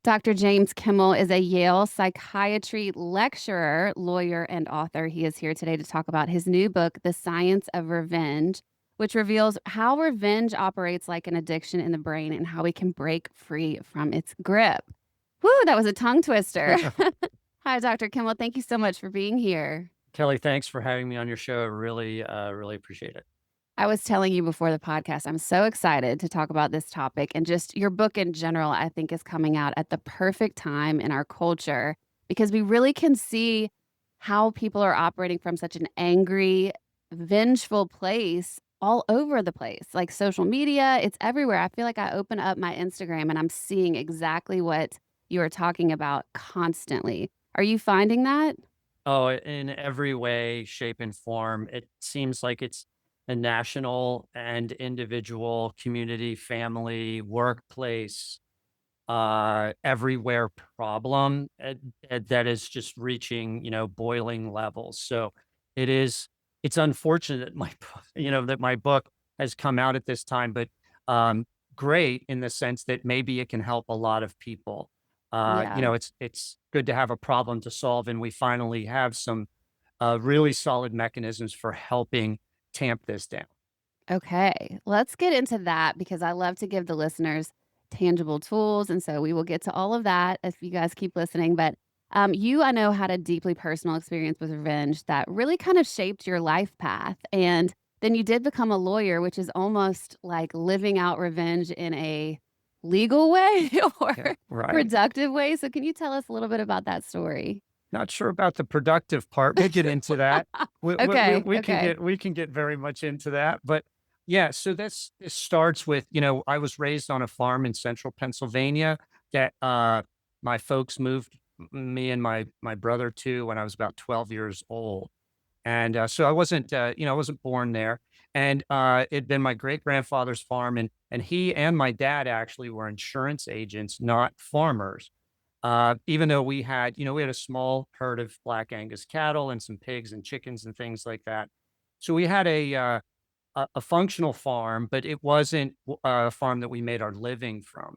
Dr. James Kimmel is a Yale Psychiatry lecturer, lawyer, and author. He is here today to talk about his new book, The Science of Revenge, which reveals how revenge operates like an addiction in the brain and how we can break free from its grip. Whew, that was a tongue twister. Hi, Dr. Kimmel. Thank you so much for being here. Kelly, thanks for having me on your show. Really appreciate it. I was telling you before the podcast, I'm so excited to talk about this topic, and just your book in general, I think is coming out at the perfect time in our culture because we really can see how people are operating from such an angry, vengeful place all over the place. Like social media, it's everywhere. I feel like I open up my Instagram and I'm seeing exactly what you are talking about constantly. Are you finding that? Oh, in every way, shape, and form, it seems like it's a national and individual, community, family, workplace, everywhere problem that is just reaching, boiling levels. So it is, it's unfortunate that that my book has come out at this time, but um, great in the sense that maybe it can help a lot of people. Yeah. It's good to have a problem to solve, and we finally have some really solid mechanisms for helping tamp this down. Okay, let's get into that because I love to give the listeners tangible tools. And so we will get to all of that if you guys keep listening. But you, I know, had a deeply personal experience with revenge that really kind of shaped your life path. And then you did become a lawyer, which is almost like living out revenge in a legal way or Yeah, right. productive way. So, can you tell us a little bit about that story? Not sure about the productive part. We'll get into that. Okay, We can okay. get very much into that. But yeah, so this starts with, I was raised on a farm in central Pennsylvania that my folks moved me and my brother to when I was about 12 years old. And so I wasn't born there. And it'd been my great grandfather's farm, and he and my dad actually were insurance agents, not farmers. Even though we had a small herd of Black Angus cattle and some pigs and chickens and things like that. So we had a functional farm, but it wasn't a farm that we made our living from.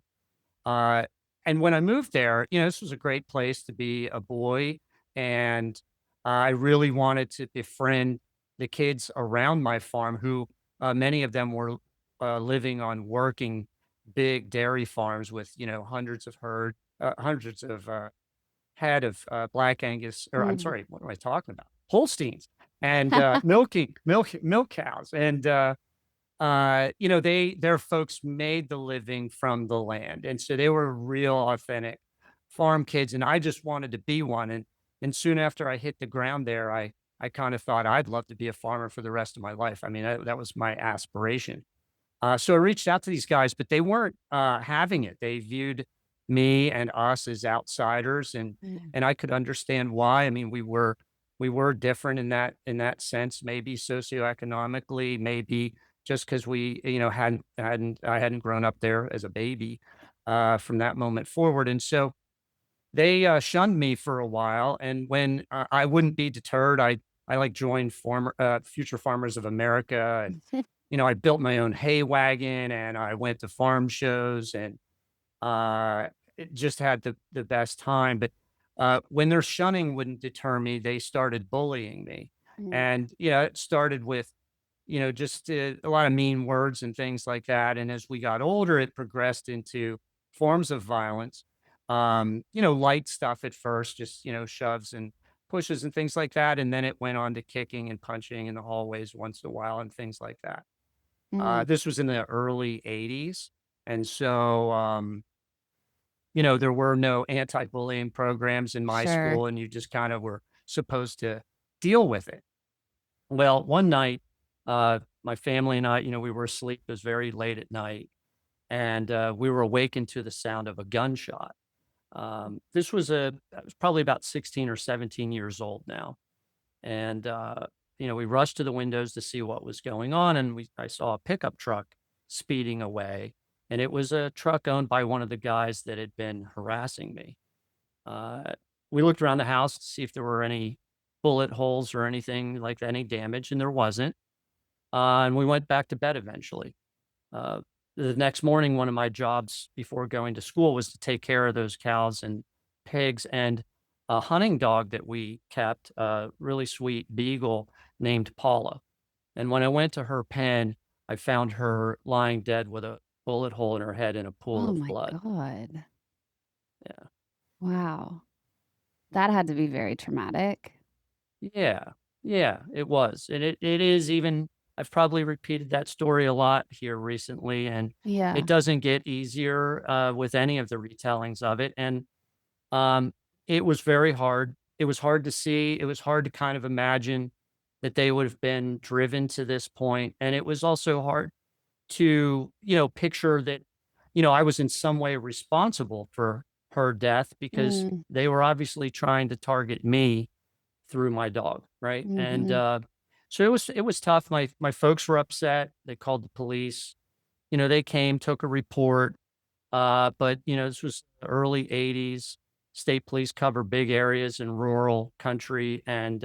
Uh, and when I moved there, this was a great place to be a boy, and I really wanted to befriend the kids around my farm, who many of them were living on working big dairy farms with hundreds of head of Black Angus, or I'm Mhm. sorry, what am I talking about? Holsteins and milk cows, and their folks made the living from the land, and so they were real authentic farm kids, and I just wanted to be one. And soon after I hit the ground there, I kind of thought I'd love to be a farmer for the rest of my life. I mean, that was my aspiration. So I reached out to these guys, but they weren't having it. They viewed me and us as outsiders, Mm. and I could understand why. I mean, we were different in that sense, maybe socioeconomically, maybe just because we, I hadn't grown up there as a baby from that moment forward. And so they shunned me for a while. And when I wouldn't be deterred, I like joined Future Farmers of America, and I built my own hay wagon, and I went to farm shows, and it just had the best time. But when their shunning wouldn't deter me, they started bullying me. Mhm. And yeah, it started with, just a lot of mean words and things like that. And as we got older, it progressed into forms of violence. Light stuff at first, just, shoves and pushes and things like that. And then it went on to kicking and punching in the hallways once in a while and things like that. Mm. This was in the early 80s. And so, there were no anti-bullying programs in my Sure. school, and you just kind of were supposed to deal with it. Well, one night, my family and I, we were asleep. It was very late at night, and we were awakened to the sound of a gunshot. I was probably about 16 or 17 years old now. And, we rushed to the windows to see what was going on. And I saw a pickup truck speeding away. And it was a truck owned by one of the guys that had been harassing me. Uh, we looked around the house to see if there were any bullet holes or anything like that, any damage, and there wasn't. And we went back to bed eventually. Uh, the next morning, one of my jobs before going to school was to take care of those cows and pigs, and a hunting dog that we kept, a really sweet beagle named Paula. And when I went to her pen, I found her lying dead with a bullet hole in her head in a pool Oh of my blood. god. Yeah. Wow. That had to be very traumatic. Yeah. Yeah, it was. And it is even I've probably repeated that story a lot here recently, and it Yeah. doesn't get easier with any of the retellings of it. And um, it was very hard. It was hard to see. It was hard to kind of imagine that they would have been driven to this point. And it was also hard to, picture that, I was in some way responsible for her death because Mm, they were obviously trying to target me through my dog, right? And mhm. so it was tough. My folks were upset. They called the police. They came, took a report. But this was the early '80s. State police cover big areas in rural country, and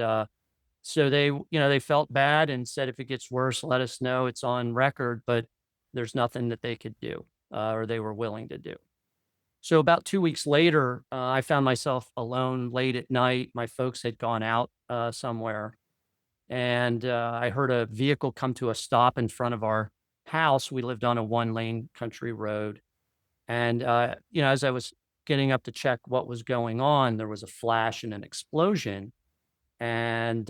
so they felt bad and said, if it gets worse, let us know. It's on record, but there's nothing that they could do, or they were willing to do. So about 2 weeks later, I found myself alone late at night. My folks had gone out somewhere, and I heard a vehicle come to a stop in front of our house. We lived on a one-lane country road, and as I was getting up to check what was going on, there was a flash and an explosion, and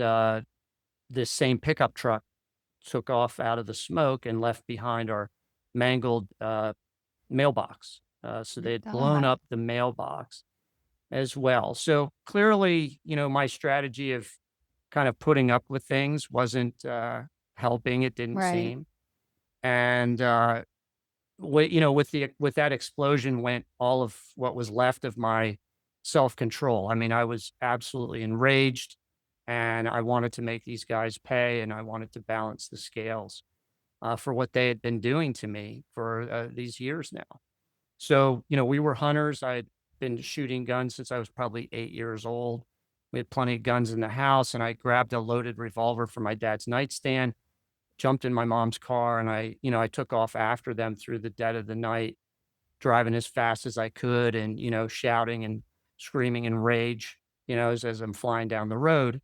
this same pickup truck took off out of the smoke and left behind our mangled mailbox. So My they had blown god. up the mailbox as well. So clearly, my strategy of kind of putting up with things wasn't helping. It didn't Right. seem. And with that explosion went all of what was left of my self control. I mean, I was absolutely enraged, and I wanted to make these guys pay, and I wanted to balance the scales for what they had been doing to me for these years now. So, we were hunters. I had been shooting guns since I was probably 8 years old. We had plenty of guns in the house, and I grabbed a loaded revolver from my dad's nightstand, jumped in my mom's car, and I took off after them through the dead of the night, driving as fast as I could and, shouting and screaming in rage, as I'm flying down the road.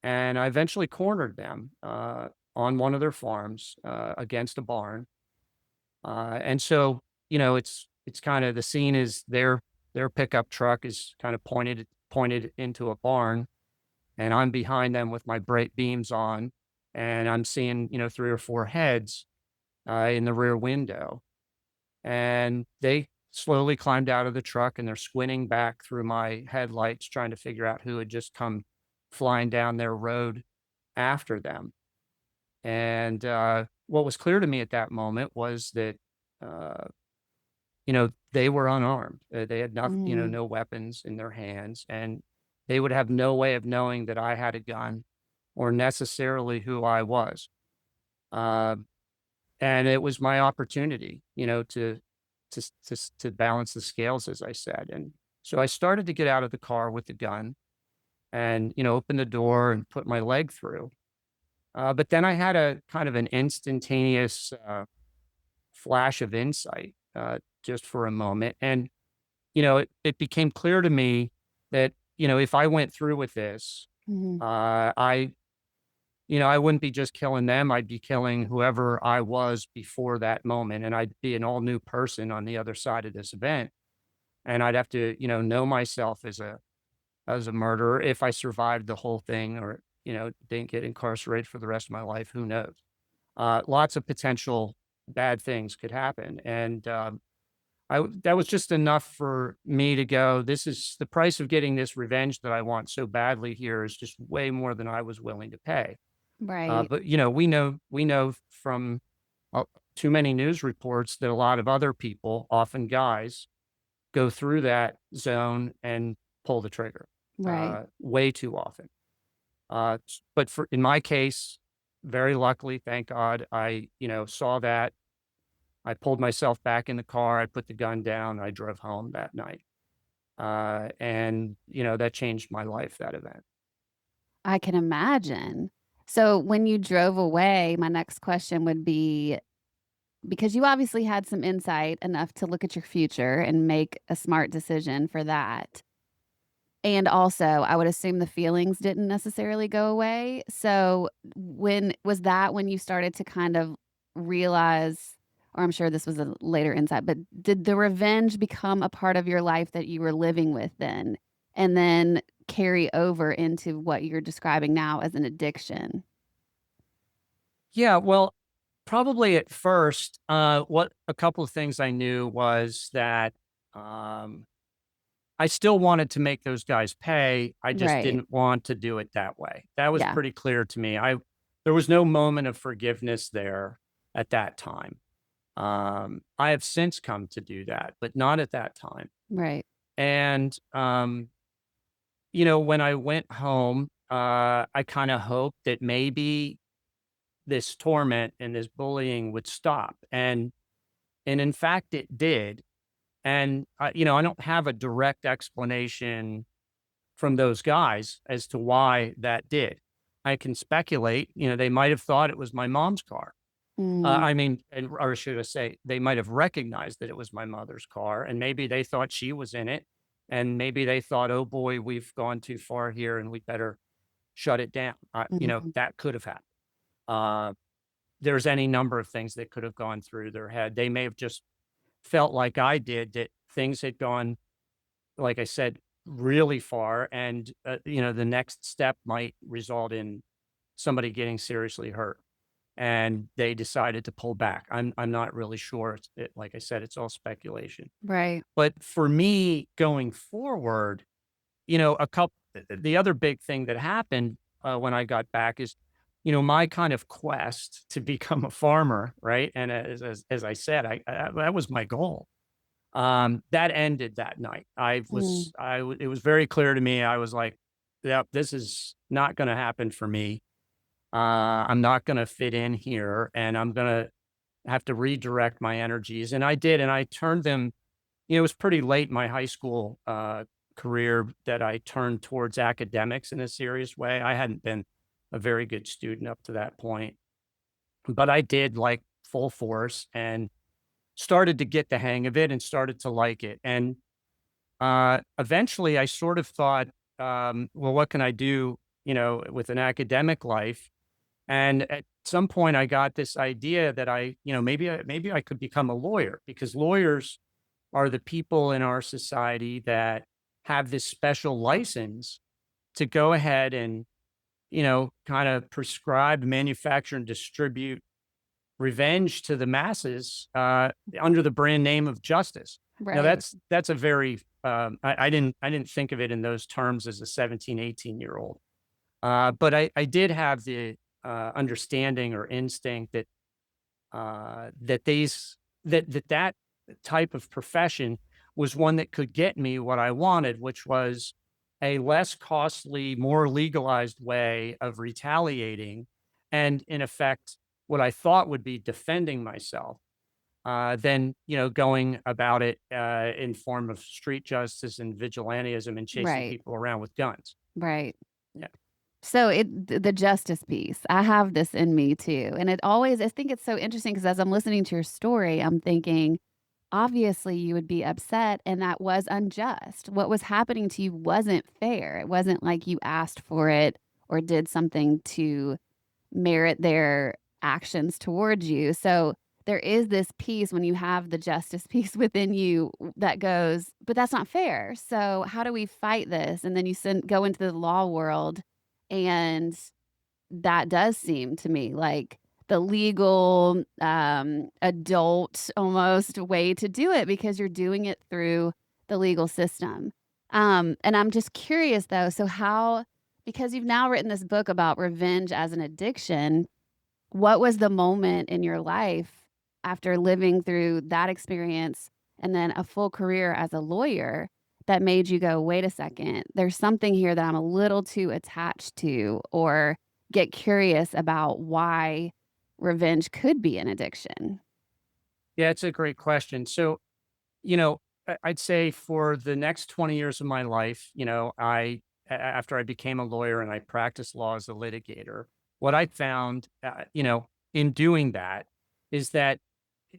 And I eventually cornered them on one of their farms against a barn. And so, it's kind of the scene is their pickup truck is kind of pointed into a barn, and I'm behind them with my bright beams on, and I'm seeing, three or four heads in the rear window, and they slowly climbed out of the truck and they're squinting back through my headlights, trying to figure out who had just come flying down their road after them. And what was clear to me at that moment was that, uh, they were unarmed. They had nothing, Mm, no weapons in their hands, and they would have no way of knowing that I had a gun or necessarily who I was. Uh, and it was my opportunity, to balance the scales, as I said. And so I started to get out of the car with the gun and, open the door and put my leg through. But then I had a kind of an instantaneous flash of insight just for a moment. And, it became clear to me that, if I went through with this, mhm. I wouldn't be just killing them. I'd be killing whoever I was before that moment. And I'd be an all new person on the other side of this event. And I'd have to, know myself as a murderer if I survived the whole thing or, didn't get incarcerated for the rest of my life. Who knows? Lots of potential bad things could happen. And that was just enough for me to go, this is the price of getting this revenge that I want so badly here is just way more than I was willing to pay. Right. But we know from too many news reports that a lot of other people, often guys, go through that zone and pull the trigger Right. way too often. But for in my case, very luckily, thank God, I saw that. I pulled myself back in the car. I put the gun down. I drove home that night, and that changed my life. That event. I can imagine. So when you drove away, my next question would be, because you obviously had some insight enough to look at your future and make a smart decision for that. And also, I would assume the feelings didn't necessarily go away. So, when was that when you started to kind of realize, or I'm sure this was a later insight, but did the revenge become a part of your life that you were living with then? And then carry over into what you're describing now as an addiction? Yeah, well, probably at first, what a couple of things I knew was that, um, I still wanted to make those guys pay. I just Right. didn't want to do it that way. That was Yeah. pretty clear to me. There was no moment of forgiveness there at that time. I have since come to do that, but not at that time. Right. And, when I went home, I kind of hoped that maybe this torment and this bullying would stop. And in fact, it did. And, I don't have a direct explanation from those guys as to why that did. I can speculate, they might have thought it was my mom's car. Mm, I mean, or should I say, they might have recognized that it was my mother's car, and maybe they thought she was in it, and maybe they thought, "Oh boy, we've gone too far here, and we better shut it down." mhm. That could have happened. Uh, there's any number of things that could have gone through their head. They may have just felt like I did, that things had gone, like I said, really far, and the next step might result in somebody getting seriously hurt, and they decided to pull back. I'm not really sure. Like I said, it's all speculation. Right. But for me, going forward, a couple. The other big thing that happened when I got back is, my kind of quest to become a farmer, right? And as I said, that was my goal. That ended that night. Mm, It was very clear to me. I was like, "Yep, this is not going to happen for me. I'm not going to fit in here, and I'm going to have to redirect my energies." And I did, and I turned them. It was pretty late in my high school career that I turned towards academics in a serious way. I hadn't been a very good student up to that point, but I did like full force and started to get the hang of it and started to like it. And eventually, I sort of thought, well, what can I do, with an academic life? And at some point, I got this idea that maybe I could become a lawyer, because lawyers are the people in our society that have this special license to go ahead and, kind of prescribe, manufacture, and distribute revenge to the masses under the brand name of justice. Now right. that's a very I didn't think of it in those terms as a 17, 18-year old. But I did have the understanding or instinct that that these that type of profession was one that could get me what I wanted, which was a less costly, more legalized way of retaliating, and in effect, what I thought would be defending myself, than going about it in form of street justice and vigilantism and chasing Right. people around with guns. Right. Yeah. So the justice piece, I have this in me too. And it always, I think it's so interesting because as I'm listening to your story, I'm thinking, obviously you would be upset and that was unjust. What was happening to you wasn't fair. It wasn't like you asked for it or did something to merit their actions towards you. So there is this piece when you have the justice piece within you that goes, but that's not fair. So how do we fight this? And then you go into the law world, and that does seem to me like the legal, adult almost way to do it because you're doing it through the legal system. And I'm just curious though, so how, because you've now written this book about revenge as an addiction, what was the moment in your life after living through that experience and then a full career as a lawyer that made you go, wait a second, there's something here that I'm a little too attached to, or get curious about why revenge could be an addiction? Yeah, it's a great question. So, I'd say for the next 20 years of my life, after I became a lawyer and I practiced law as a litigator, what I found, in doing that is that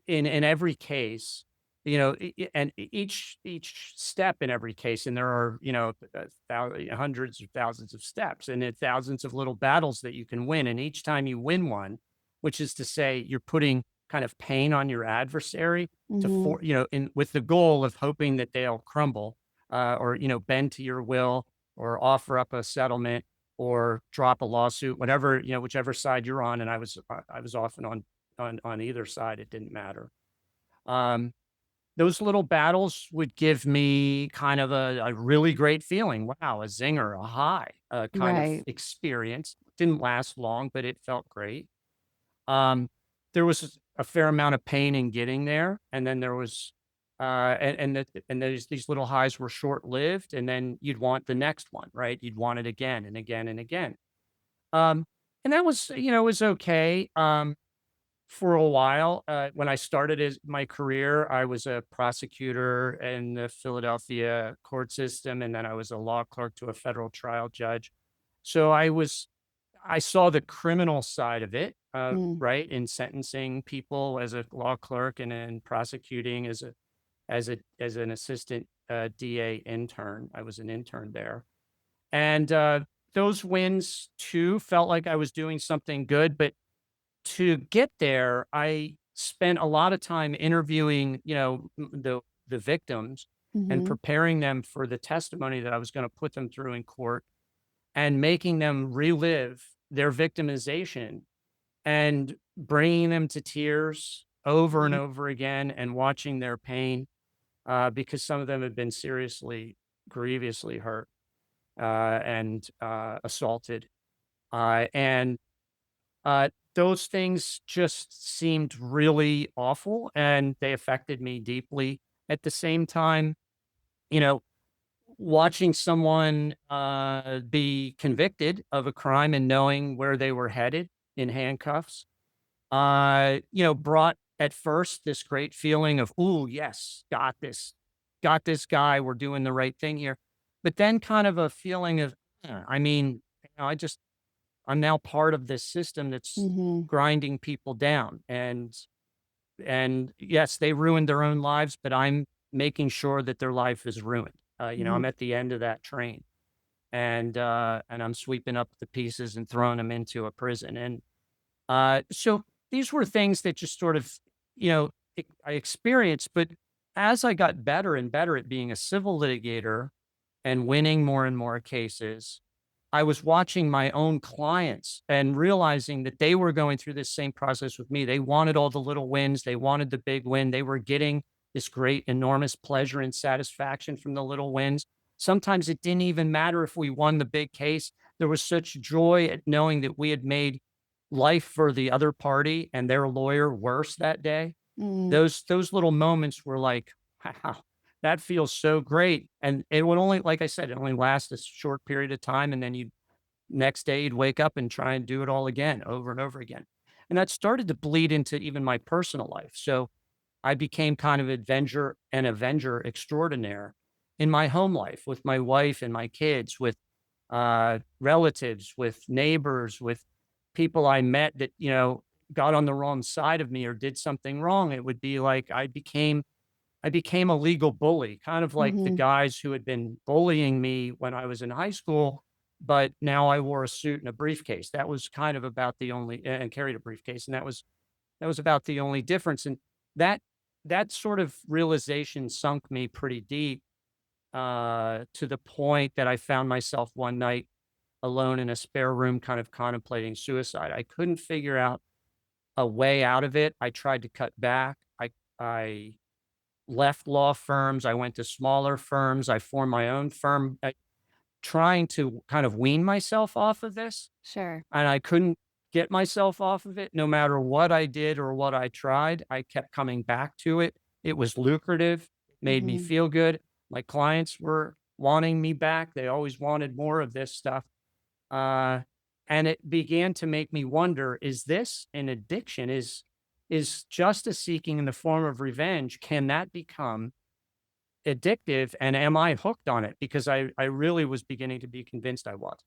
in every case, and each step in every case, and there are, hundreds or thousands of steps and then thousands of little battles that you can win. And each time you win one, which is to say, you're putting kind of pain on your adversary Mhm. in with the goal of hoping that they'll crumble, or bend to your will, or offer up a settlement, or drop a lawsuit, whatever, whichever side you're on. And I was often on either side. It didn't matter. Um, those little battles would give me kind of a really great feeling. Wow, a zinger, a high, kind of Right. experience. Didn't last long, but it felt great. Um, there was a fair amount of pain in getting there, and then there was, and these little highs were short lived, and then you'd want the next one, right? You'd want it again and again and again. Um, and that was, was okay. For a while, when I started as my career, I was a prosecutor in the Philadelphia court system, and then I was a law clerk to a federal trial judge. So I saw the criminal side of it, Mm. right, in sentencing people as a law clerk, and in prosecuting as an assistant DA intern. I was an intern there, and those wins too felt like I was doing something good, but to get there, I spent a lot of time interviewing, the victims and Mhm. preparing them for the testimony that I was going to put them through in court, and making them relive their victimization and bringing them to tears over and Mhm. over again, and watching their pain, because some of them had been seriously, grievously hurt, and assaulted. And those things just seemed really awful, and they affected me deeply. At the same time, you know, watching someone be convicted of a crime and knowing where they were headed in handcuffs, brought at first this great feeling of, "Ooh, yes, got this guy. We're doing the right thing here." But then kind of a feeling of, I mean, I'm now part of this system that's Mhm. grinding people down, and yes, they ruined their own lives, but I'm making sure that their life is ruined. I'm Mhm. at the end of that train, and I'm sweeping up the pieces and throwing them into a prison. And so these were things that just sort of, I experienced. But as I got better and better at being a civil litigator and winning more and more cases, I was watching my own clients and realizing that they were going through this same process with me. They wanted all the little wins, they wanted the big win. They were getting this great, enormous pleasure and satisfaction from the little wins. Sometimes it didn't even matter if we won the big case. There was such joy at knowing that we had made life for the other party and their lawyer worse that day. Mm. Those little moments were like, "Wow, that feels so great." And it would only, like I said, it only last a short period of time, and then you next day you'd wake up and try and do it all again, over and over again. And that started to bleed into even my personal life. So I became kind of an avenger extraordinaire in my home life, with my wife and my kids, with relatives, with neighbors, with people I met that, got on the wrong side of me or did something wrong. It would be like I became a legal bully, kind of like the Mhm. guys who had been bullying me when I was in high school, but now I wore a suit and a briefcase. That was kind of about the only, and carried a briefcase, and that was about the only difference. And that that sort of realization sunk me pretty deep, to the point that I found myself one night alone in a spare room, kind of contemplating suicide. I couldn't figure out a way out of it. I tried to cut back. I left law firms. I went to smaller firms. I formed my own firm, trying to kind of wean myself off of this. Sure. And I couldn't get myself off of it. No matter what I did or what I tried, I kept coming back to it. It was lucrative, made me Mhm. feel good. My clients were wanting me back. They always wanted more of this stuff. Uh, and it began to make me wonder, is this an addiction? Is justice seeking in the form of revenge, can that become addictive, and am I hooked on it? Because I really was beginning to be convinced I was.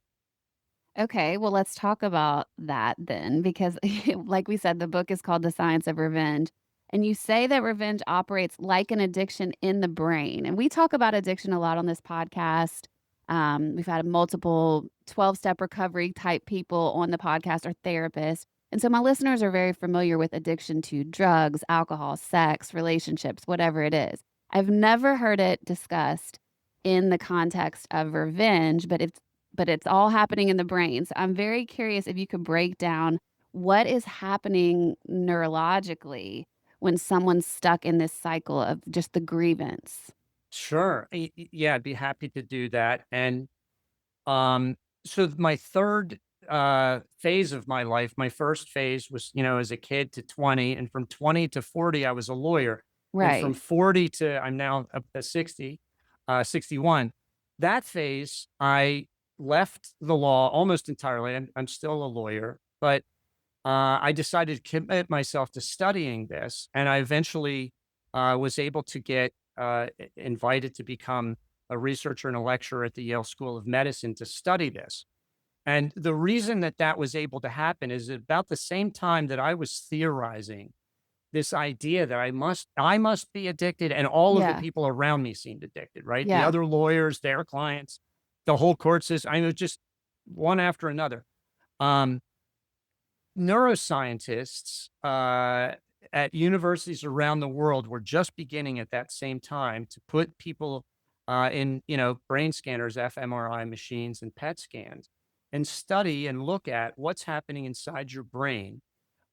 Okay, well, let's talk about that then, because like we said, the book is called The Science of Revenge. And you say that revenge operates like an addiction in the brain. And we talk about addiction a lot on this podcast. We've had multiple 12-step recovery type people on the podcast or therapists. And so my listeners are very familiar with addiction to drugs, alcohol, sex, relationships, whatever it is. I've never heard it discussed in the context of revenge, but it's all happening in the brain. So I'm very curious if you could break down what is happening neurologically when someone's stuck in this cycle of just the grievance. Sure. Yeah, I'd be happy to do that. And um, so my third phase of my life, my first phase was, as a kid to 20, and from 20 to 40, I was a lawyer. And from Right. 40 to I'm now up to 60, 61. That phase, I left the law almost entirely. I'm still a lawyer, but I decided to commit myself to studying this, and I eventually was able to get invited to become a researcher and a lecturer at the Yale School of Medicine to study this. And the reason that that was able to happen is about the same time that I was theorizing this idea that I must be addicted, and all of the Yeah. people around me seemed addicted, right? The Yeah. other lawyers, their clients, the whole court system. I mean, it was just one after another. Um, Neuroscientists at universities around the world were just beginning at that same time to put people in, brain scanners, fMRI machines, and PET scans, and study and look at what's happening inside your brain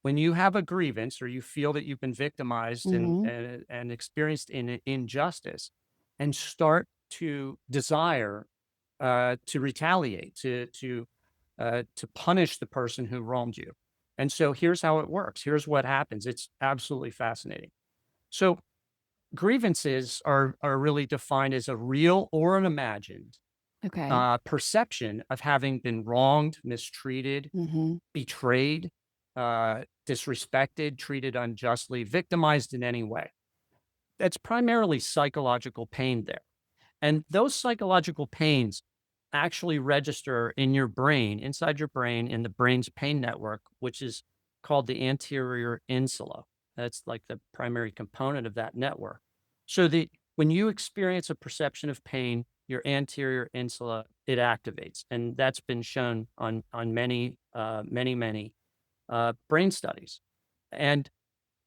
when you have a grievance or you feel that you've been victimized and Mhm. and experienced injustice, and start to desire to retaliate, to punish the person who wronged you. And so here's how it works. Here's what happens. It's absolutely fascinating. So grievances are really defined as a real or an imagined Okay. perception of having been wronged, mistreated, Mhm. betrayed, disrespected, treated unjustly, victimized in any way. That's primarily psychological pain there. And those psychological pains actually register in your brain, inside your brain, in the brain's pain network, which is called the anterior insula. That's like the primary component of that network. So when you experience a perception of pain, your anterior insula, it activates. And that's been shown on many brain studies. And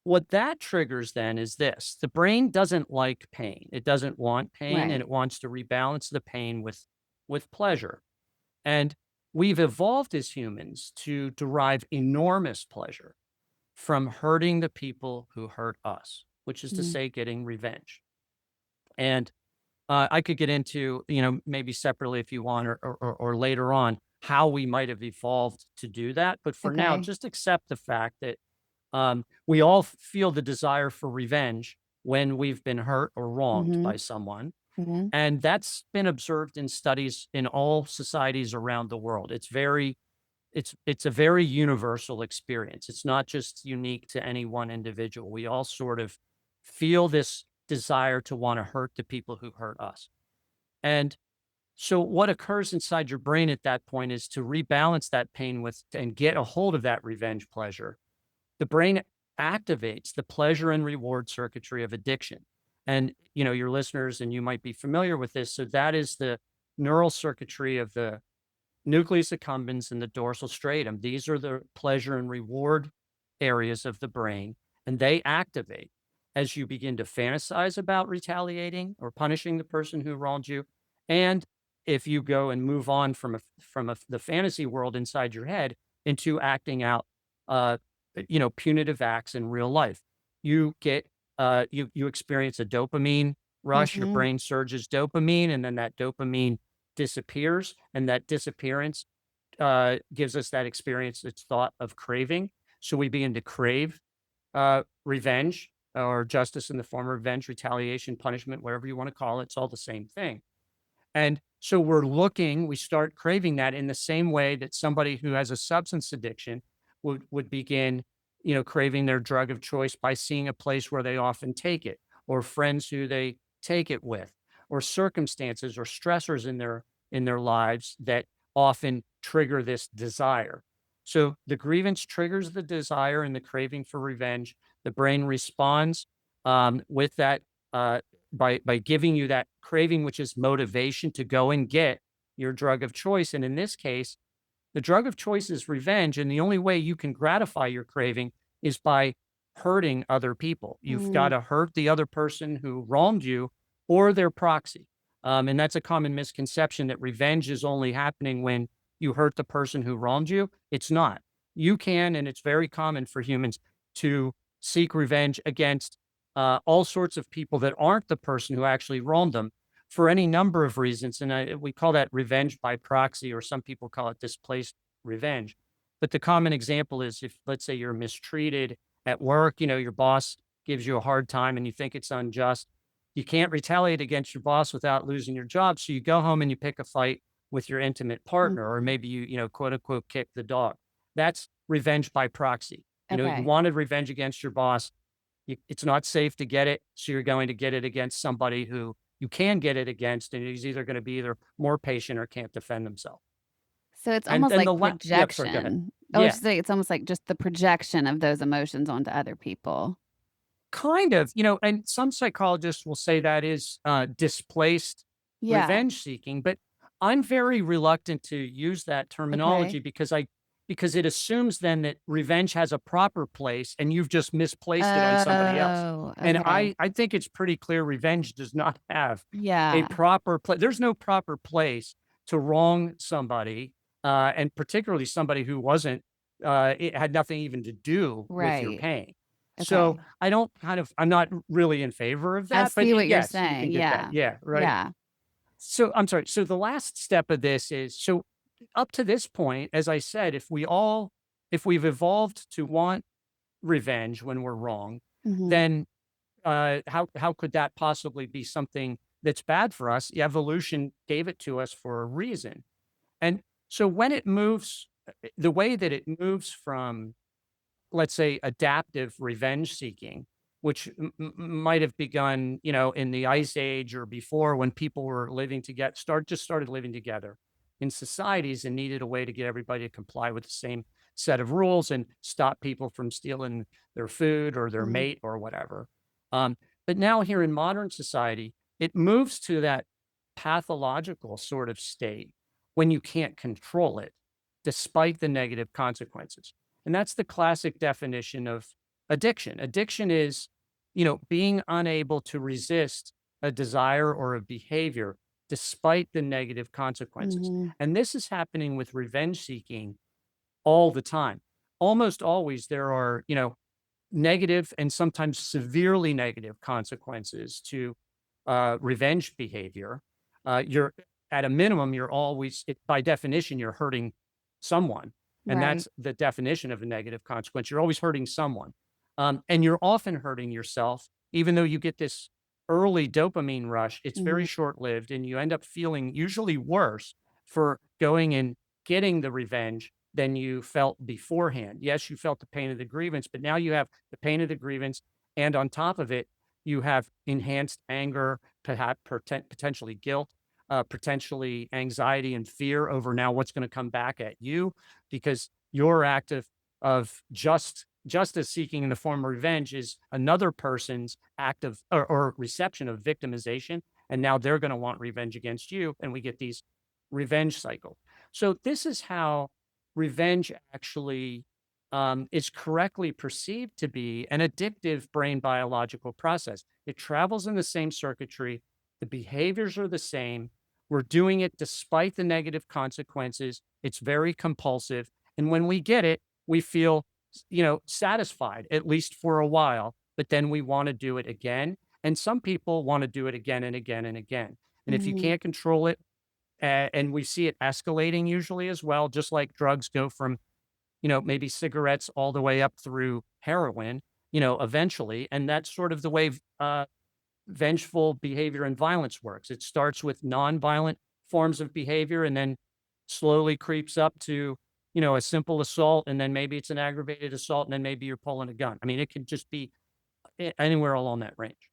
what that triggers then is this: the brain doesn't like pain. It doesn't want pain, and Right. it wants to rebalance the pain with pleasure. And we've evolved as humans to derive enormous pleasure from hurting the people who hurt us, which is to Mm. say, getting revenge. And I could get into, maybe separately if you want, or later on, how we might have evolved to do that. But for now, Okay. just accept the fact that we all feel the desire for revenge when we've been hurt or wronged by Mhm. someone. Mhm. And that's been observed in studies in all societies around the world. It's a very universal experience. It's not just unique to any one individual. We all sort of feel this desire to want to hurt the people who hurt us. And so what occurs inside your brain at that point is to rebalance that pain with and get a hold of that revenge pleasure. The brain activates the pleasure and reward circuitry of addiction. And, your listeners and you might be familiar with this. So that is the neural circuitry of the nucleus accumbens and the dorsal striatum. These are the pleasure and reward areas of the brain, and they activate as you begin to fantasize about retaliating or punishing the person who wronged you. And if you go and move on the fantasy world inside your head into acting out, uh, punitive acts in real life, you get you experience a dopamine rush. Your Mhm. brain surges dopamine, and then that dopamine disappears, and that disappearance gives us that experience, it's thought of craving. So we begin to crave revenge or justice in the form of revenge, retaliation, punishment, whatever you want to call it. It's all the same thing. And so we start craving that in the same way that somebody who has a substance addiction would begin, craving their drug of choice by seeing a place where they often take it, or friends who they take it with, or circumstances or stressors in their lives that often trigger this desire. So the grievance triggers the desire and the craving for revenge. The brain responds with that by giving you that craving, which is motivation to go and get your drug of choice. And in this case, the drug of choice is revenge, and the only way you can gratify your craving is by hurting other people. You've got Mm, to hurt the other person who wronged you or their proxy. And that's a common misconception that revenge is only happening when you hurt the person who wronged you. It's not. You can, and it's very common for humans to seek revenge against all sorts of people that aren't the person who actually wronged them for any number of reasons. And we call that revenge by proxy, or some people call it displaced revenge. But the common example is if, let's say, you're mistreated at work, your boss gives you a hard time and you think it's unjust. You can't retaliate against your boss without losing your job. So you go home and you pick a fight with your intimate partner, or mhm. maybe quote unquote, kick the dog. That's revenge by proxy. You Okay. wanted revenge against your boss. It's not safe to get it. So you're going to get it against somebody who you can get it against, and he's either going to be either more patient or can't defend himself. So it's And almost then like yeah, sorry, go ahead. projection. I was Yeah, just saying it's almost like just the projection of those emotions onto other people. kind of, and some psychologists will say that is displaced Yeah. revenge seeking, but I'm very reluctant to use that Okay. terminology because it assumes then that revenge has a proper place and you've just misplaced it on somebody else. Oh, And okay. I think it's pretty clear revenge does not have a Yeah. proper place. There's no proper place to wrong somebody, and particularly somebody who wasn't it had nothing even to do with your Right. pain. So Okay. I'm not really in favor of I that, but see what you're yes, you can saying. get that. Yeah. Yeah, right. Yeah. So I'm sorry. So the last step of this is so up to this point, as I said, if we've evolved to want revenge when we're wrong, Mhm. then how could that possibly be something that's bad for us? Evolution gave it to us for a reason. And so when it moves, the way that it moves from, let's say, adaptive revenge seeking, which might have begun, in the ice age or before when people were living together, started living together in societies and needed a way to get everybody to comply with the same set of rules and stop people from stealing their food or their Mhm. mate or whatever. Um, but now here in modern society, it moves to that pathological sort of state when you can't control it, despite the negative consequences. And that's the classic definition of addiction. Addiction is, being unable to resist a desire or a behavior despite the negative consequences. Mhm. And this is happening with revenge seeking all the time. Almost always there are, negative and sometimes severely negative consequences to revenge behavior. You're at a minimum, you're always, by definition, you're hurting someone. And Right. that's the definition of a negative consequence. You're always hurting someone. And you're often hurting yourself, even though you get this early dopamine rush, it's very Mhm. short lived. And you end up feeling usually worse for going and getting the revenge than you felt beforehand. Yes, you felt the pain of the grievance, but now you have the pain of the grievance. And on top of it, you have enhanced anger, perhaps potentially guilt, potentially anxiety and fear over now what's going to come back at you because your act of justice seeking in the form of revenge is another person's act of or reception of victimization, and now they're going to want revenge against you, and we get these revenge cycles. So this is how revenge actually is correctly perceived to be an addictive brain biological process. It travels in the same circuitry, the behaviors are the same. We're doing it despite the negative consequences. It's very compulsive. And when we get it, we feel, satisfied, at least for a while, but then we want to do it again. And some people want to do it again and again and again. And if you Mhm. can't control it, and we see it escalating usually as well, just like drugs go from maybe cigarettes all the way up through heroin, eventually. And that's sort of the way vengeful behavior and violence works. It starts with nonviolent forms of behavior and then slowly creeps up to, a simple assault. And then maybe it's an aggravated assault. And then maybe you're pulling a gun. I mean, it can just be anywhere along that range.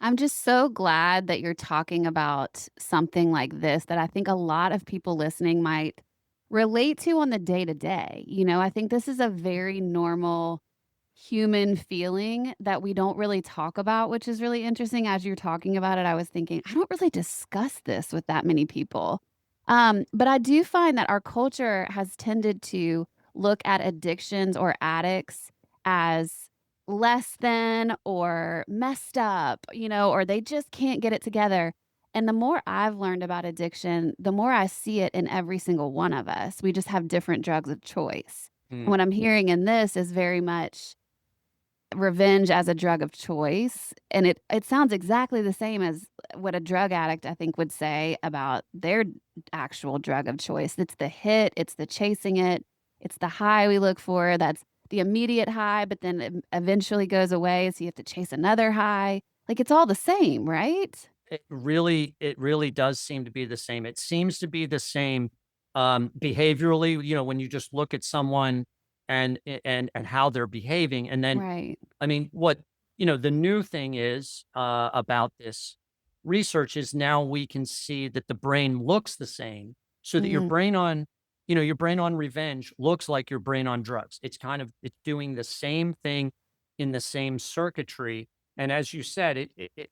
I'm just so glad that you're talking about something like this that I think a lot of people listening might relate to on the day to day. I think this is a very normal human feeling that we don't really talk about, which is really interesting. As you're talking about it, I was thinking, I don't really discuss this with that many people. But I do find that our culture has tended to look at addictions or addicts as less than or messed up, or they just can't get it together. And the more I've learned about addiction, the more I see it in every single one of us. We just have different drugs of choice. And Mm. what I'm hearing in this is very much revenge as a drug of choice, and it sounds exactly the same as what a drug addict, I think, would say about their actual drug of choice. It's the hit, it's the chasing it, it's the high we look for, that's the immediate high, but then it eventually goes away, so you have to chase another high. Like, it's all the same, right? It really does seem to be the same. It seems to be the same, behaviorally, when you just look at someone and how they're behaving, and then, Right. I mean, the new thing is, about this research is now we can see that the brain looks the same, so that Mm, your brain on revenge looks like your brain on drugs. It's doing the same thing in the same circuitry. And as you said, it,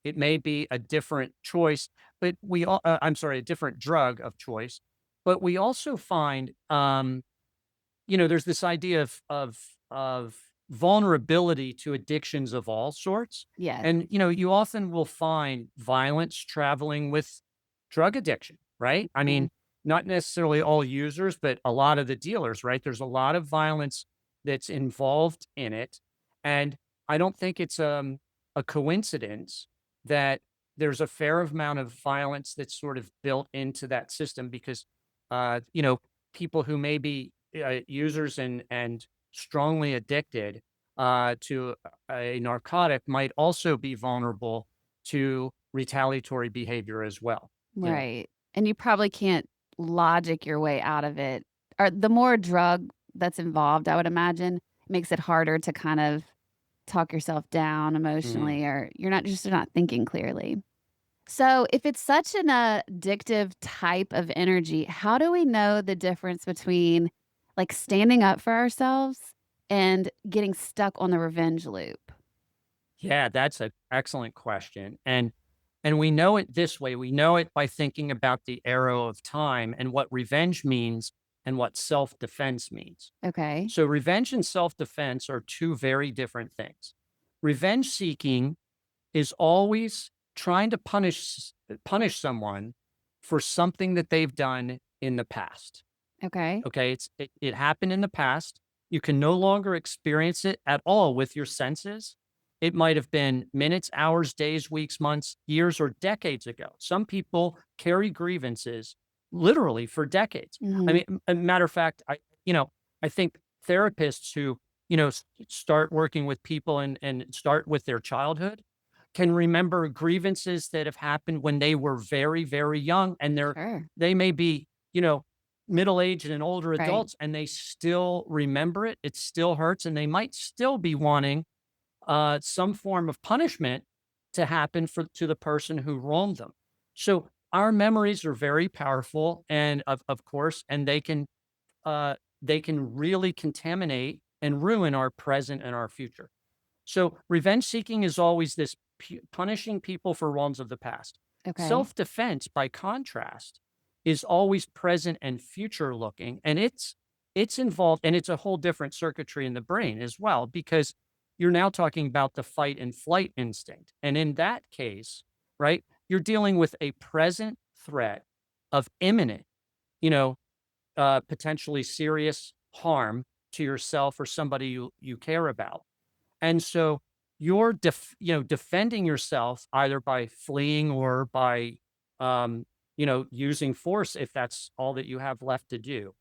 it may be a different choice, but I'm sorry, a different drug of choice. But we also find, there's this idea of vulnerability to addictions of all sorts. yes. And you often will find violence traveling with drug addiction, right? I Mhm. mean, not necessarily all users, but a lot of the dealers, right? There's a lot of violence that's involved in it. And I don't think it's a coincidence that there's a fair amount of violence that's sort of built into that system because uh, you know people who may be users and strongly addicted to a narcotic might also be vulnerable to retaliatory behavior as well. You know, Right, and you probably can't logic your way out of it. Or the more drug that's involved, I would imagine, makes it harder to kind of talk yourself down Mm. emotionally, or you're not thinking clearly. So, if it's such an addictive type of energy, how do we know the difference between, like, standing up for ourselves and getting stuck on the revenge loop? Yeah, that's an excellent question, and we know it this way. We know it by thinking about the arrow of time and what revenge means and what self defense means. Okay. So, revenge and self defense are two very different things. Revenge seeking is always trying to punish someone for something that they've done in the past. Okay. Okay, it happened in the past. You can no longer experience it at all with your senses. It might have been minutes, hours, days, weeks, months, years, or decades ago. Some people carry grievances literally for decades. I Mhm. mean, a matter of fact, I think therapists who start working with people and start with their childhood can remember grievances that have happened when they were very, very young, and Sure. they may be, you know, middle-aged and older Right. adults, and they still remember it. It still hurts, and they might still be wanting some form of punishment to happen to the person who wronged them. So our memories are very powerful, and of course, and they can really contaminate and ruin our present and our future. So revenge seeking is always this punishing people for wrongs of the past. Okay. Self defense, by contrast, is always present and future looking, and it's involved, and it's a whole different circuitry in the brain as well because you're now talking about the fight and flight instinct, and in that case, right, you're dealing with a present threat of imminent, you know, potentially serious harm to yourself or somebody you care about, and so you're defending yourself either by fleeing or by using force if that's all that you have left to do.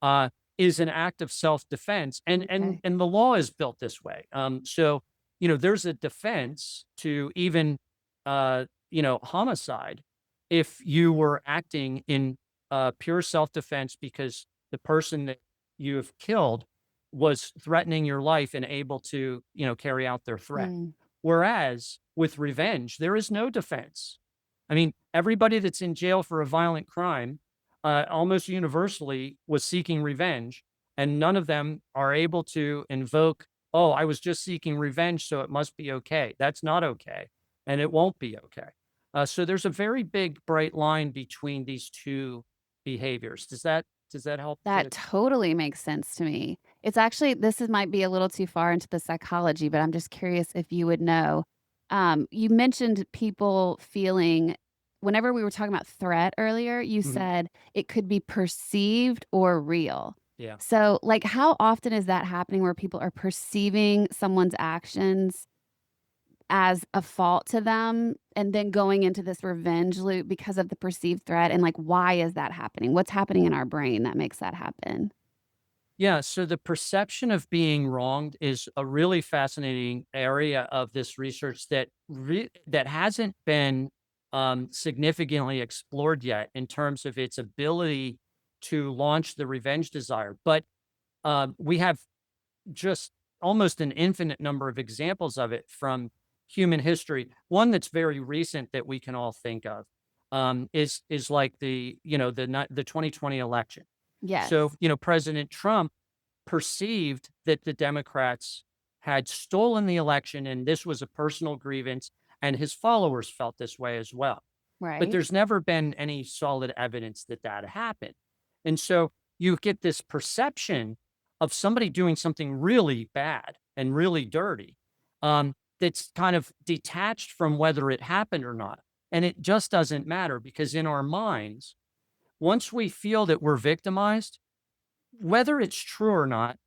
Uh, is an act of self-defense, and Okay. the law is built this way. So there's a defense to even homicide if you were acting in pure self-defense because the person that you have killed was threatening your life and able to carry out their threat. Mm. Whereas with revenge, there is no defense. I mean, everybody that's in jail for a violent crime almost universally was seeking revenge, and none of them are able to invoke oh, I was just seeking revenge, so it must be okay. That's not okay, and it won't be okay. So there's a very big bright line between these two behaviors. Does that help That to? totally makes sense to me. It's actually this is might be a little too far into the psychology, but I'm just curious if you would know. You mentioned people feeling whenever we were talking about threat earlier, you Mhm. said it could be perceived or real. Yeah. So, like, how often is that happening where people are perceiving someone's actions as a fault to them and then going into this revenge loop because of the perceived threat? And, like, why is that happening? What's happening in our brain that makes that happen? Yeah, so the perception of being wronged is a really fascinating area of this research that hasn't been significantly explored yet in terms of its ability to launch the revenge desire. But we have just almost an infinite number of examples of it from human history. One that's very recent that we can all think of is like the 2020 election. So Yes. President Trump perceived that the Democrats had stolen the election and this was a personal grievance, and his followers felt this way as well. But Right. there's never been any solid evidence that that happened. And so you get this perception of somebody doing something really bad and really dirty that's kind of detached from whether it happened or not. And it just doesn't matter because in our minds, once we feel that we're victimized, whether it's true or not,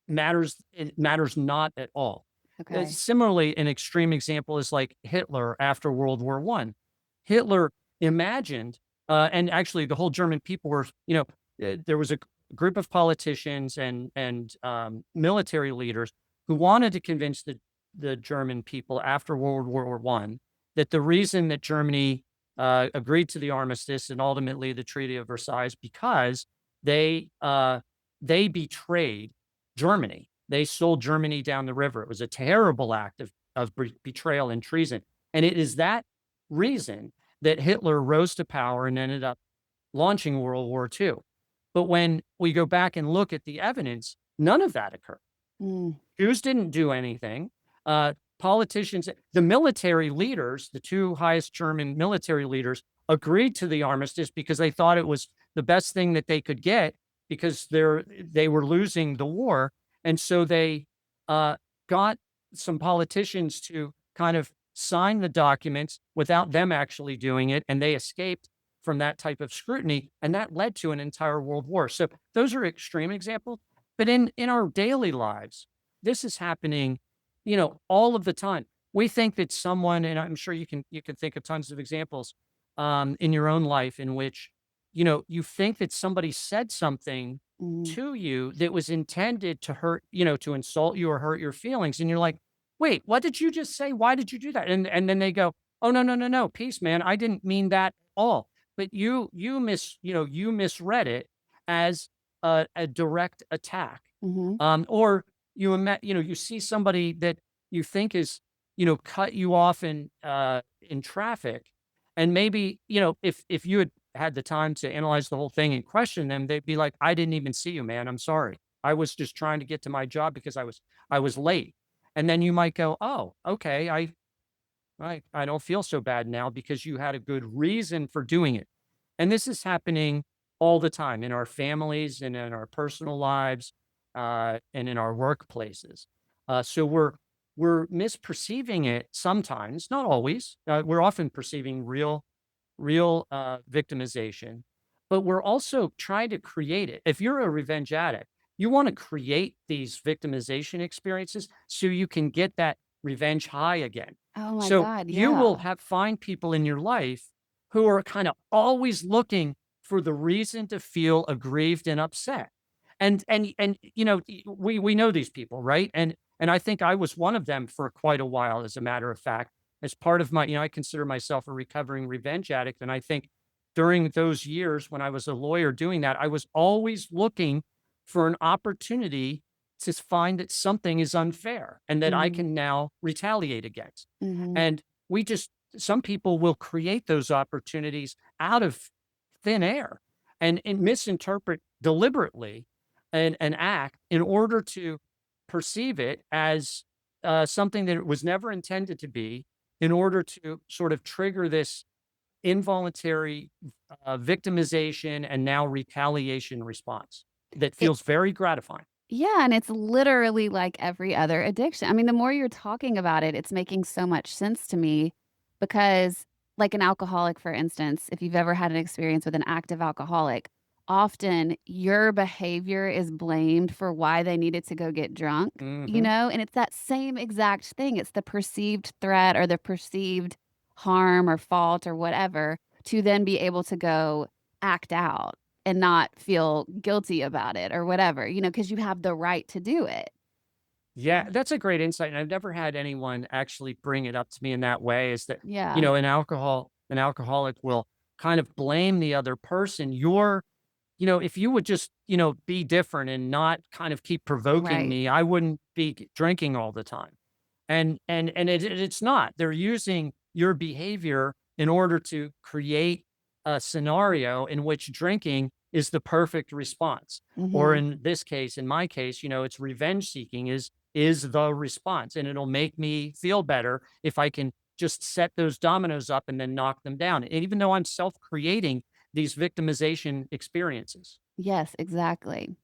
it matters not at all. Okay. Similarly, an extreme example is like Hitler after World War One. Hitler imagined, and actually the whole German people were, there was a group of politicians and military leaders who wanted to convince the German people after World War One that the reason that Germany agreed to the armistice and ultimately the Treaty of Versailles because they they betrayed Germany. They sold Germany down the river. It was a terrible act of betrayal and treason. And it is that reason that Hitler rose to power and ended up launching World War II. But when we go back and look at the evidence, none of that occurred. Mm, Jews didn't do anything. Politicians, the military leaders, the two highest German military leaders, agreed to the armistice because they thought it was the best thing that they could get because they were losing the war, and so they uh, got some politicians to kind of sign the documents without them actually doing it, and they escaped from that type of scrutiny, and that led to an entire world war. So those are extreme examples, but in our daily lives this is happening, all of the time. We think that someone, and I'm sure you can think of tons of examples in your own life in which, you think that somebody said something mm, to you that was intended to hurt, to insult you or hurt your feelings, and you're like, "Wait, what did you just say? Why did you do that?" And then they go, "Oh no, no, no, no, peace, man. I didn't mean that at all." But you misread it as a direct attack mhm, or you see somebody that you think is, cut you off in traffic, and maybe, if you had the time to analyze the whole thing and question them, they'd be like, "I didn't even see you, man. I'm sorry. I was just trying to get to my job because I was late." And then you might go, "Oh, okay. I don't feel so bad now because you had a good reason for doing it." And this is happening all the time in our families and in our personal lives, and in our workplaces. So we're misperceiving it sometimes, not always. We're often perceiving real victimization, but we're also trying to create it. If you're a revenge addict, you want to create these victimization experiences so you can get that revenge high again. oh my So god, you will yeah. find people in your life who are kind of always looking for the reason to feel aggrieved and upset. And we know these people, right? And I think I was one of them for quite a while, as a matter of fact, as part of my, I consider myself a recovering revenge addict. And I think during those years when I was a lawyer doing that, I was always looking for an opportunity to find that something is unfair and that I Mhm, can now retaliate against. mhm, And some people will create those opportunities out of thin air and misinterpret deliberately an act in order to perceive it as something that it was never intended to be in order to sort of trigger this involuntary victimization and now retaliation response that It feels very gratifying. Yeah, and it's literally like every other addiction. I mean, the more you're talking about it, it's making so much sense to me because, like an alcoholic, for instance, if you've ever had an experience with an active alcoholic, often your behavior is blamed for why they needed to go get drunk, Hmm. and it's that same exact thing. It's the perceived threat or the perceived harm or fault or whatever to then be able to go act out and not feel guilty about it or whatever, because you have the right to do it. Yeah, that's a great insight, and I've never had anyone actually bring it up to me in that way, is that, Yeah, an alcoholic will kind of blame the other person. If you would just, be different and not kind of keep provoking right. me, I wouldn't be drinking all the time. It's not. They're using your behavior in order to create a scenario in which drinking is the perfect response. Or Mhm. in this case, in my case, it's revenge seeking is the response. And it'll make me feel better if I can just set those dominoes up and then knock them down. And even though I'm self-creating these victimization experiences. Yes, exactly.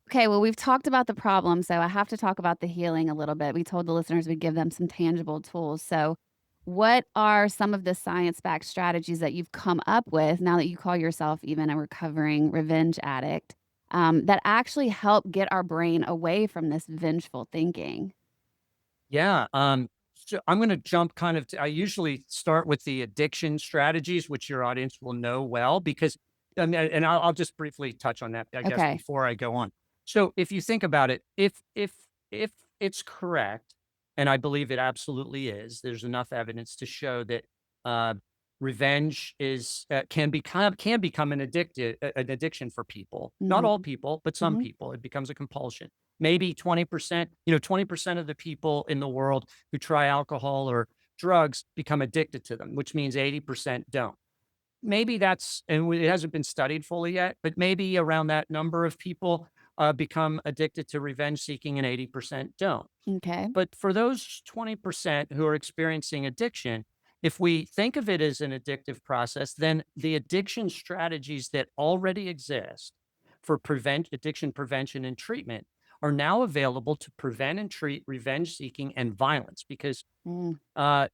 Okay, well, we've talked about the problem, so I have to talk about the healing a little bit. We told the listeners we'd give them some tangible tools. So, what are some of the science-backed strategies that you've come up with now that you call yourself even a recovering revenge addict, that actually help get our brain away from this vengeful thinking? Yeah. So I'm going to jump kind of. I usually start with the addiction strategies, which your audience will know well, because, and I'll just briefly touch on that, I guess, Okay. before I go on. So if you think about it, if it's correct, and I believe it absolutely is, there's enough evidence to show that uh, revenge is can become an addiction for people. Not all Mhm. people, but some Mhm. people. It becomes a compulsion. Maybe 20%, 20% of the people in the world who try alcohol or drugs become addicted to them, which means 80% don't. Maybe it hasn't been studied fully yet, but maybe around that number of people become addicted to revenge seeking and 80% don't. Okay. But for those 20% who are experiencing addiction, if we think of it as an addictive process, then the addiction strategies that already exist for addiction prevention and treatment are now available to prevent and treat revenge seeking and violence because Mm. uh,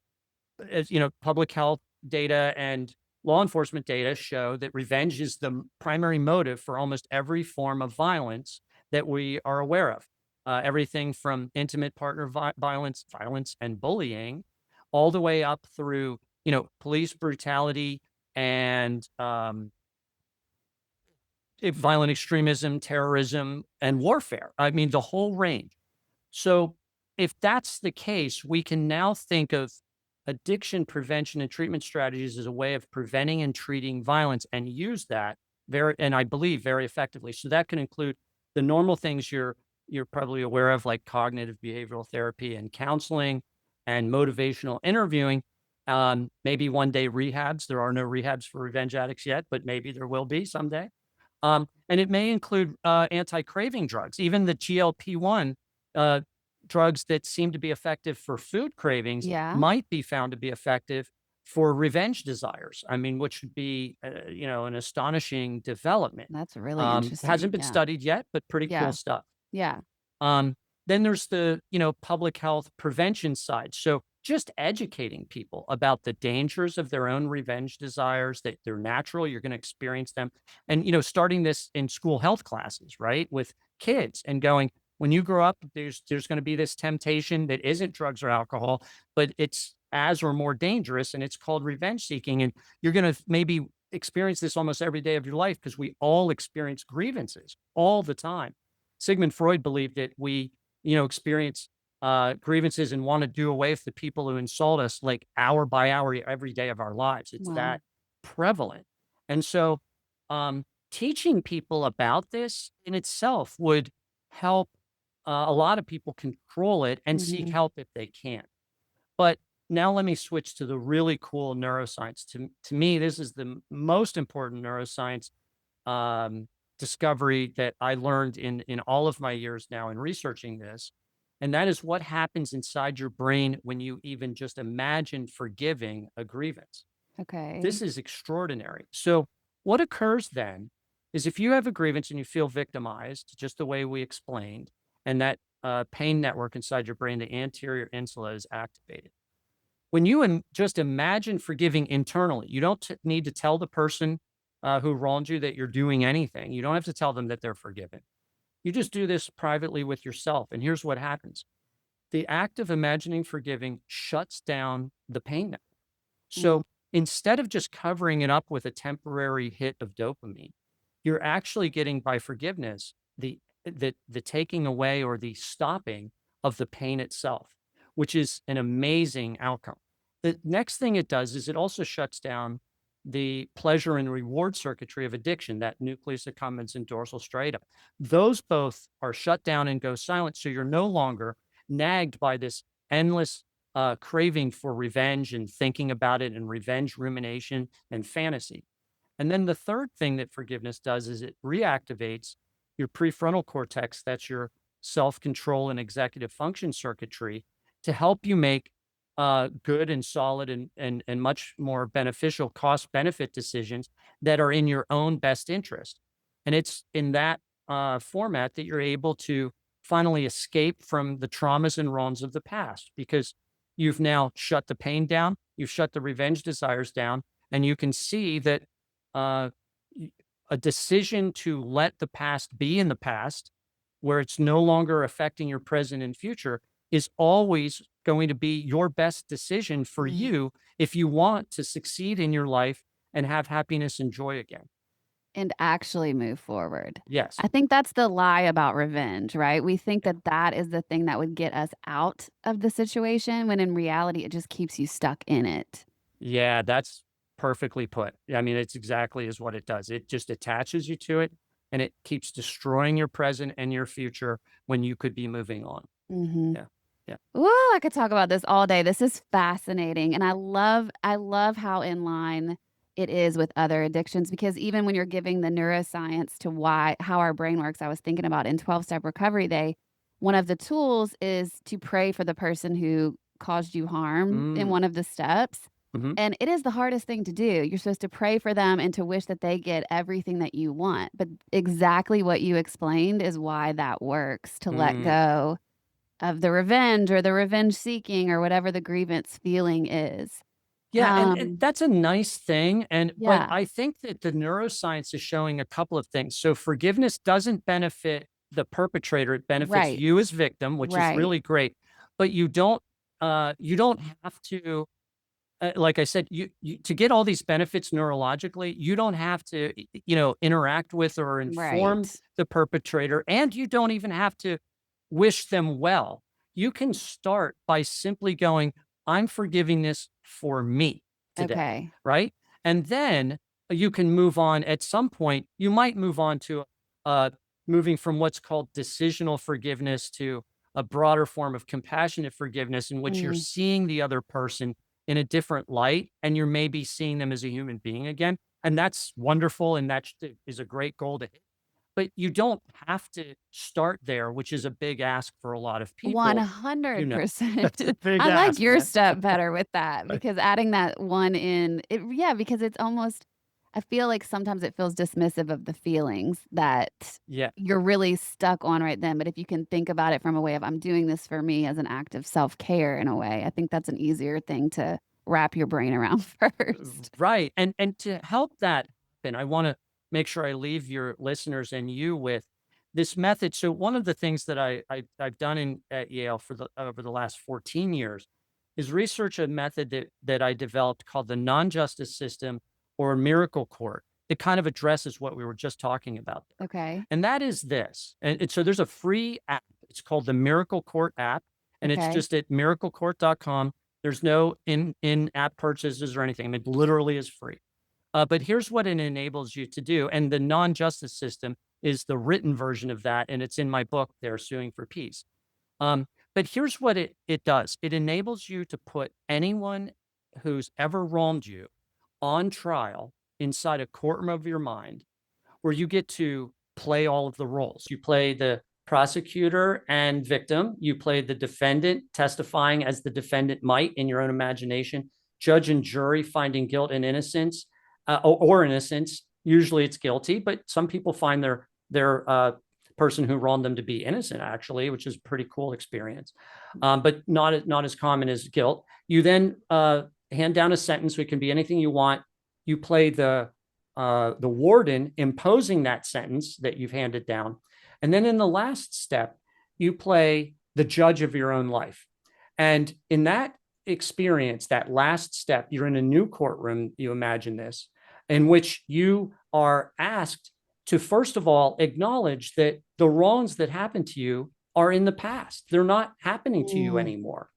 as public health data and law enforcement data show that revenge is the primary motive for almost every form of violence that we are aware of. Everything from intimate partner violence, and bullying, all the way up through police brutality and violent extremism, terrorism, and warfare. I mean, the whole range. So, if that's the case, we can now think of addiction prevention and treatment strategies as a way of preventing and treating violence and use that and I believe very effectively. So that can include the normal things you're probably aware of, like cognitive behavioral therapy and counseling and motivational interviewing. Maybe one day rehabs. There are no rehabs for revenge addicts yet, but maybe there will be someday. And it may include anti-craving drugs, even the GLP-1 uh, drugs that seem to be effective for food cravings Yeah. might be found to be effective for revenge desires. I mean, which would be, an astonishing development. That's really Hasn't interesting. been Yeah. studied yet, but pretty cool Yeah. stuff. Yeah. Um, then there's the, public health prevention side. So just educating people about the dangers of their own revenge desires, that they're natural, you're going to experience them. And, starting this in school health classes, right? With kids and going, when you grow up, there's going to be this temptation that isn't drugs or alcohol, but it's as or more dangerous, and it's called revenge seeking. And you're going to maybe experience this almost every day of your life because we all experience grievances all the time. Sigmund Freud believed that we, experience grievances and want to do away with the people who insult us like hour by hour every day of our lives. It's Wow. that prevalent. And so teaching people about this in itself would help a lot of people control it and seek Mhm. help if they can. But now let me switch to the really cool neuroscience. To me, this is the most important neuroscience um, discovery that I learned in all of my years now in researching this. And that is what happens inside your brain when you even just imagine forgiving a grievance. This Okay. is extraordinary. So, what occurs then is if you have a grievance and you feel victimized, just the way we explained, and that pain network inside your brain, the anterior insula, is activated. When you just imagine forgiving internally, you don't need to tell the person who wronged you that you're doing anything. You don't have to tell them that they're forgiven. You just do this privately with yourself. And here's what happens: the act of imagining forgiving shuts down the pain network. Mm, So instead of just covering it up with a temporary hit of dopamine, you're actually getting, by forgiveness, the taking away or the stopping of the pain itself, which is an amazing outcome. The next thing it does is it also shuts down the pleasure and reward circuitry of addiction, that nucleus accumbens and dorsal striatum. Those both are shut down and go silent. So you're no longer nagged by this endless craving for revenge and thinking about it, and revenge rumination and fantasy. And then the third thing that forgiveness does is it reactivates your prefrontal cortex, that's your self control and executive function circuitry, to help you make good and solid and much more beneficial cost benefit decisions that are in your own best interest. And it's in that format that you're able to finally escape from the traumas and wrongs of the past, because you've now shut the pain down, you've shut the revenge desires down, and you can see that uh, a decision to let the past be in the past, where it's no longer affecting your present and future, is always going to be your best decision for mm. you if you want to succeed in your life and have happiness and joy again. And actually move forward. Yes. I think that's the lie about revenge, right? We think that that is the thing that would get us out of the situation when in reality it just keeps you stuck in it. Yeah, that's perfectly put. I mean, it's exactly is what it does. It just attaches you to it, and it keeps destroying your present and your future when you could be moving on. Mhm. Yeah. Yeah. Ooh, I could talk about this all day. This is fascinating, and I love how in line it is with other addictions because even when you're giving the neuroscience to why how our brain works, I was thinking about in 12-step recovery day, one of the tools is to pray for the person who caused you harm in Mm. one of the steps, Mhm. and it is the hardest thing to do. You're supposed to pray for them and to wish that they get everything that you want, but exactly what you explained is why that works, to let Mm. go of the revenge or the revenge seeking or whatever the grievance feeling is. Yeah, and that's a nice thing, but Yeah, I think that the neuroscience is showing a couple of things. So forgiveness doesn't benefit the perpetrator, it benefits right, you as victim, which is right. really great. But you don't have to, like I said, you to get all these benefits neurologically, you don't have to, interact with or inform Right. the perpetrator, and you don't even have to wish them well. You can start by simply going, I'm forgiving this for me today, Okay. right? And then you can move on. At some point, you might move on to uh, moving from what's called decisional forgiveness to a broader form of compassionate forgiveness, in which you're Mm. seeing the other person in a different light and you're maybe seeing them as a human being again. And that's wonderful. And that is a great goal to hit. But you don't have to start there, which is a big ask for a lot of people. You know, 100%. that's a big I like ask, your man. step better with that Right. because adding that one in, it, yeah, because it's almost, I feel like sometimes it feels dismissive of the feelings that Yeah. you're really stuck on right then. But if you can think about it from a way of, I'm doing this for me as an act of self care in a way, I think that's an easier thing to wrap your brain around first. Right. And to help that happen, I want to make sure I leave your listeners and you with this method. So one of the things that I've done at Yale for the over the last 14 years is research a method that I developed called the non-justice system, or miracle court, that kind of addresses what we were just talking about there. Okay. And that is this. And so there's a free app. It's called the Miracle Court app, and it's Okay. just at miraclecourt.com. There's no in-app purchases or anything. I mean, it literally is free. But here's what it enables you to do. And the non-justice system is the written version of that. And it's in my book, They're Suing for Peace. But here's what it does. It enables you to put anyone who's ever wronged you on trial inside a courtroom of your mind, where you get to play all of the roles. You play prosecutor and victim. You played the defendant, testifying as the defendant might in your own imagination, judge and jury finding guilt and innocence, or innocence. Usually it's guilty, but some people find their person who wronged them to be innocent, actually, which is a pretty cool experience, but not as common as guilt. You then hand down a sentence, which can be anything you want. You play the warden imposing that sentence that you've handed down. And then in the last step, you play the judge of your own life. And in that experience, that last step, you're in a new courtroom, you imagine this, in which you are asked to, first of all, acknowledge that the wrongs that happened to you are in the past. They're not happening to you anymore.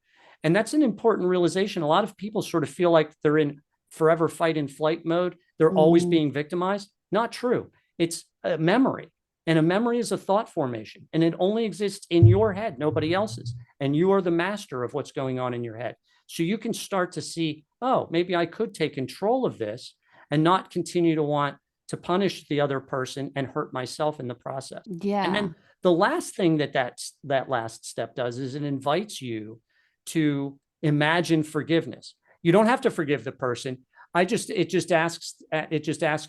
And that's an important realization. A lot of people sort of feel like they're in forever fight and flight mode. They're always being victimized. Not true. It's a memory. And a memory is a thought formation, and it only exists in your head, nobody else's. And you are the master of what's going on in your head. So you can start to see, oh, maybe I could take control of this and not continue to want to punish the other person and hurt myself in the process. Yeah. And then the last thing that last step does is it invites you to imagine forgiveness. You don't have to forgive the person. It just asks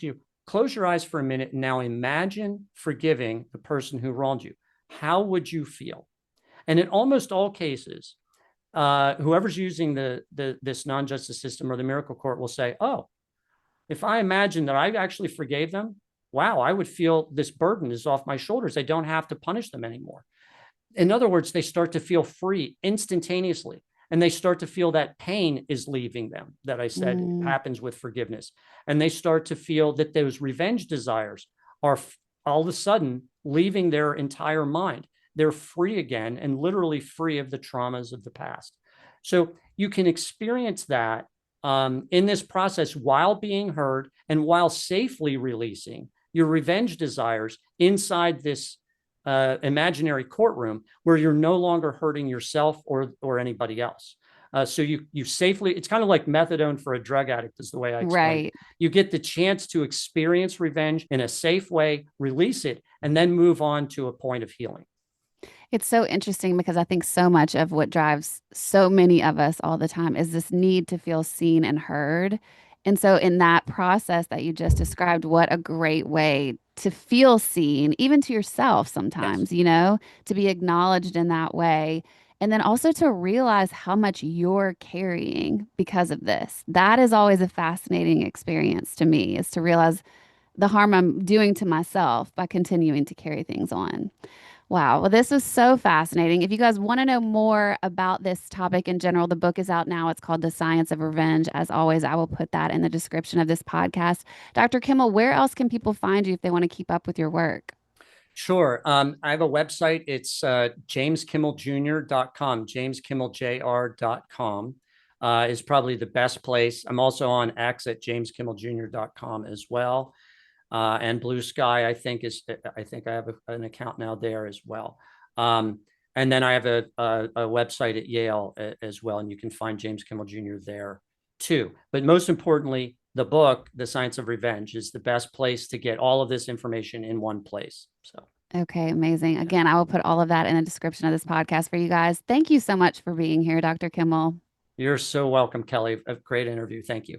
you, close your eyes for a minute and now imagine forgiving the person who wronged you. How would you feel? And in almost all cases, whoever's using this non-justice system or the miracle court will say, oh, if I imagine that I actually forgave them, wow, I would feel this burden is off my shoulders. I don't have to punish them anymore. In other words, they start to feel free instantaneously. And they start to feel that pain is leaving them, that I said happens with forgiveness. And they start to feel that those revenge desires are all of a sudden leaving their entire mind. They're free again and literally free of the traumas of the past. So you can experience that in this process while being heard and while safely releasing your revenge desires inside this imaginary courtroom where you're no longer hurting yourself or anybody else. So you safely, it's kind of like methadone for a drug addict is the way I explain it. You get the chance to experience revenge in a safe way, release it, and then move on to a point of healing. It's so interesting because I think so much of what drives so many of us all the time is this need to feel seen and heard. And so, in that process that you just described, what a great way to feel seen, even to yourself sometimes, to be acknowledged in that way. And then also to realize how much you're carrying because of this. That is always a fascinating experience to me, is to realize the harm I'm doing to myself by continuing to carry things on. Wow. Well, this was so fascinating. If you guys want to know more about this topic in general, the book is out now. It's called The Science of Revenge. As always, I will put that in the description of this podcast. Dr. Kimmel, where else can people find you if they want to keep up with your work? Sure. I have a website. It's jameskimmeljr.com, jameskimmeljr.com is probably the best place. I'm also on X at jameskimmeljr.com as well. And Blue Sky, I think I have an account now there as well. And then I have a website at Yale as well, and you can find James Kimmel Jr. there too. But most importantly, the book, The Science of Revenge, is the best place to get all of this information in one place. So. Okay, amazing. Again, I will put all of that in the description of this podcast for you guys. Thank you so much for being here, Dr. Kimmel. You're so welcome, Kelly. A great interview. Thank you.